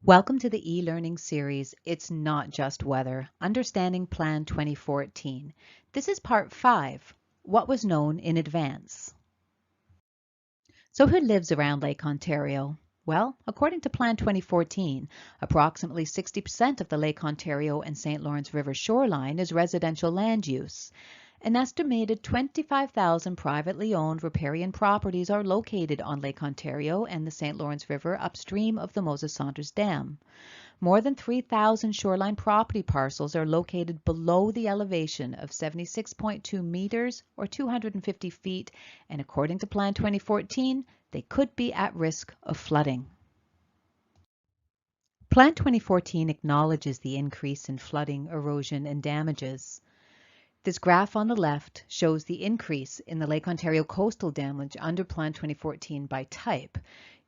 Welcome to the e-learning series, It's Not Just Weather, Understanding Plan 2014. This is part 5, What Was Known in Advance. So who lives around Lake Ontario? Well, according to Plan 2014, approximately 60% of the Lake Ontario and St. Lawrence River shoreline is residential land use. An estimated 25,000 privately owned riparian properties are located on Lake Ontario and the St. Lawrence River upstream of the Moses Saunders Dam. More than 3,000 shoreline property parcels are located below the elevation of 76.2 meters or 250 feet, and according to Plan 2014, they could be at risk of flooding. Plan 2014 acknowledges the increase in flooding, erosion, and damages. This graph on the left shows the increase in the Lake Ontario coastal damage under Plan 2014 by type,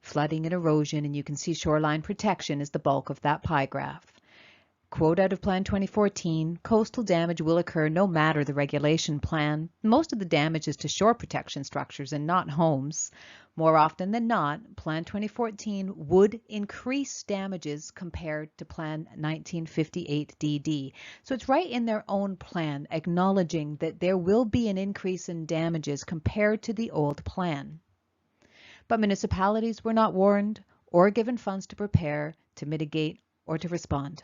flooding and erosion, and you can see shoreline protection is the bulk of that pie graph. Quote out of Plan 2014, coastal damage will occur no matter the regulation plan. Most of the damage is to shore protection structures and not homes. More often than not, Plan 2014 would increase damages compared to Plan 1958 DD. So it's right in their own plan, acknowledging that there will be an increase in damages compared to the old plan. But municipalities were not warned or given funds to prepare, to mitigate, or to respond.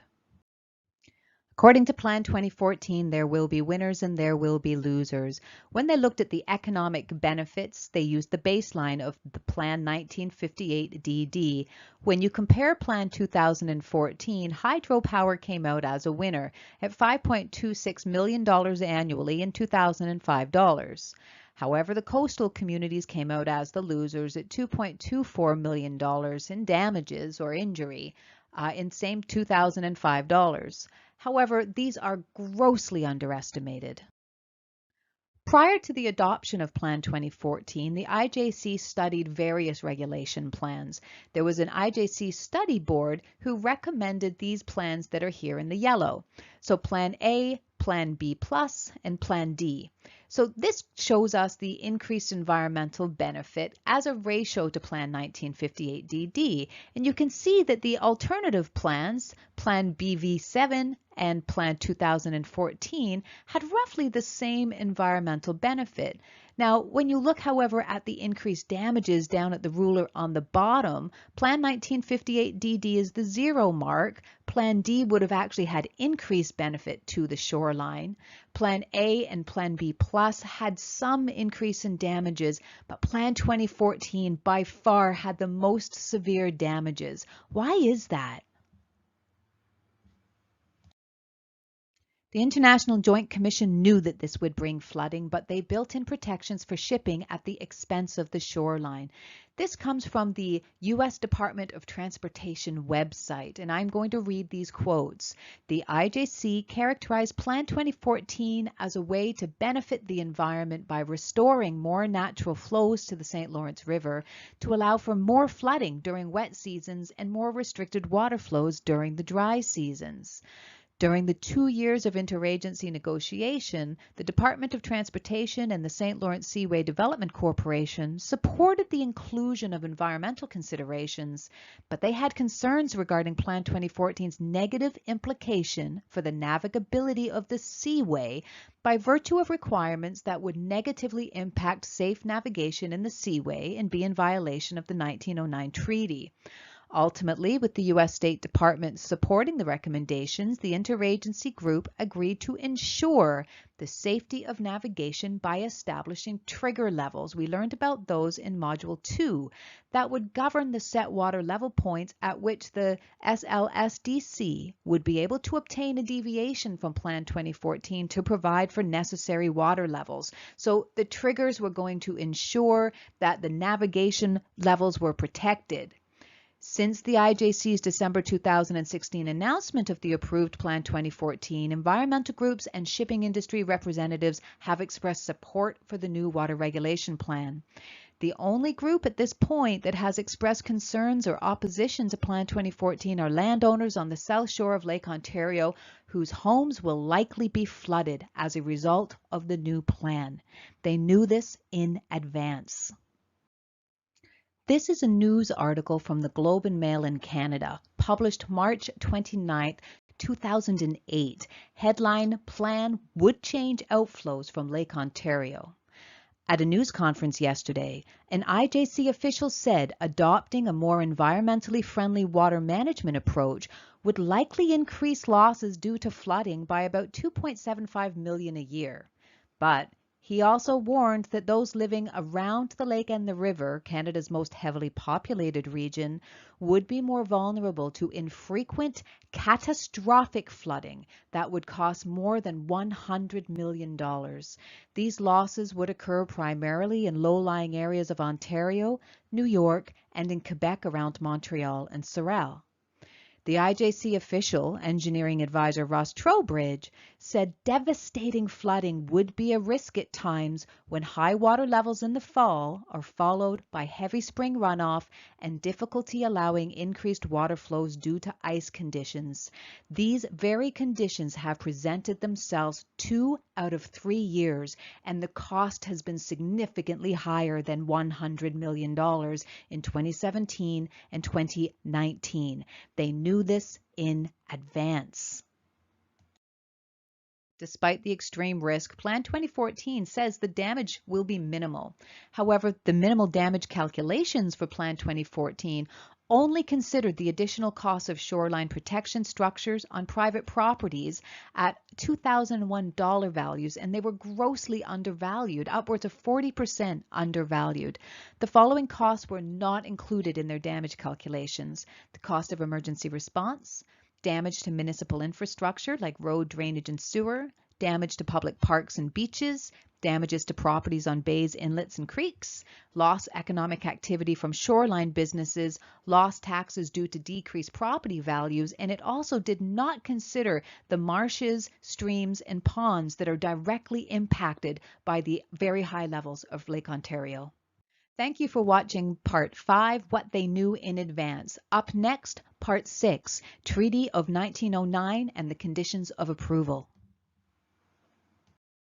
According to Plan 2014, there will be winners and there will be losers. When they looked at the economic benefits, they used the baseline of the Plan 1958 DD. When you compare Plan 2014, hydropower came out as a winner at $5.26 million annually in 2005 dollars. However, the coastal communities came out as the losers at $2.24 million in damages or injury in same 2005 dollars. However, these are grossly underestimated. Prior to the adoption of Plan 2014, the IJC studied various regulation plans. There was an IJC study board who recommended these plans that are here in the yellow. So Plan A, Plan B+, and Plan D. So this shows us the increased environmental benefit as a ratio to Plan 1958 DD. And you can see that the alternative plans, Plan BV7 and Plan 2014, had roughly the same environmental benefit. Now, when you look, however, at the increased damages down at the ruler on the bottom, Plan 1958 DD is the 0 mark. Plan D would have actually had increased benefit to the shoreline. Plan A and Plan B plus had some increase in damages, but Plan 2014 by far had the most severe damages. Why is that? The International Joint Commission knew that this would bring flooding, but they built in protections for shipping at the expense of the shoreline. This comes from the U.S. Department of Transportation website, and I'm going to read these quotes. The IJC characterized Plan 2014 as a way to benefit the environment by restoring more natural flows to the St. Lawrence River to allow for more flooding during wet seasons and more restricted water flows during the dry seasons. During the 2 years of interagency negotiation, the Department of Transportation and the St. Lawrence Seaway Development Corporation supported the inclusion of environmental considerations, but they had concerns regarding Plan 2014's negative implication for the navigability of the seaway by virtue of requirements that would negatively impact safe navigation in the seaway and be in violation of the 1909 treaty. Ultimately, with the U.S. State Department supporting the recommendations, the interagency group agreed to ensure the safety of navigation by establishing trigger levels. We learned about those in Module 2 that would govern the set water level points at which the SLSDC would be able to obtain a deviation from Plan 2014 to provide for necessary water levels. So the triggers were going to ensure that the navigation levels were protected. Since the IJC's December 2016 announcement of the approved Plan 2014, environmental groups and shipping industry representatives have expressed support for the new water regulation plan. The only group at this point that has expressed concerns or opposition to Plan 2014 are landowners on the south shore of Lake Ontario whose homes will likely be flooded as a result of the new plan. They knew this in advance. This is a news article from the Globe and Mail in Canada, published March 29, 2008. Headline: Plan would change outflows from Lake Ontario. At a news conference yesterday, an IJC official said adopting a more environmentally friendly water management approach would likely increase losses due to flooding by about $2.75 million a year. But he also warned that those living around the lake and the river, Canada's most heavily populated region, would be more vulnerable to infrequent, catastrophic flooding that would cost more than $100 million. These losses would occur primarily in low-lying areas of Ontario, New York, and in Quebec around Montreal and Sorel. The IJC official, engineering advisor Ross Trowbridge, said devastating flooding would be a risk at times when high water levels in the fall are followed by heavy spring runoff and difficulty allowing increased water flows due to ice conditions. These very conditions have presented themselves 2 out of 3 years, and the cost has been significantly higher than $100 million in 2017 and 2019. They knew this in advance. Despite the extreme risk, Plan 2014 says the damage will be minimal. However, the minimal damage calculations for Plan 2014 only considered the additional costs of shoreline protection structures on private properties at $2001 values, and they were grossly undervalued, upwards of 40% undervalued. The following costs were not included in their damage calculations: the cost of emergency response, damage to municipal infrastructure like road, drainage, and sewer, damage to public parks and beaches, damages to properties on bays, inlets, and creeks, lost economic activity from shoreline businesses, lost taxes due to decreased property values, and it also did not consider the marshes, streams, and ponds that are directly impacted by the very high levels of Lake Ontario. Thank you for watching Part 5, What They Knew in Advance. Up next, Part 6, Treaty of 1909 and the Conditions of Approval.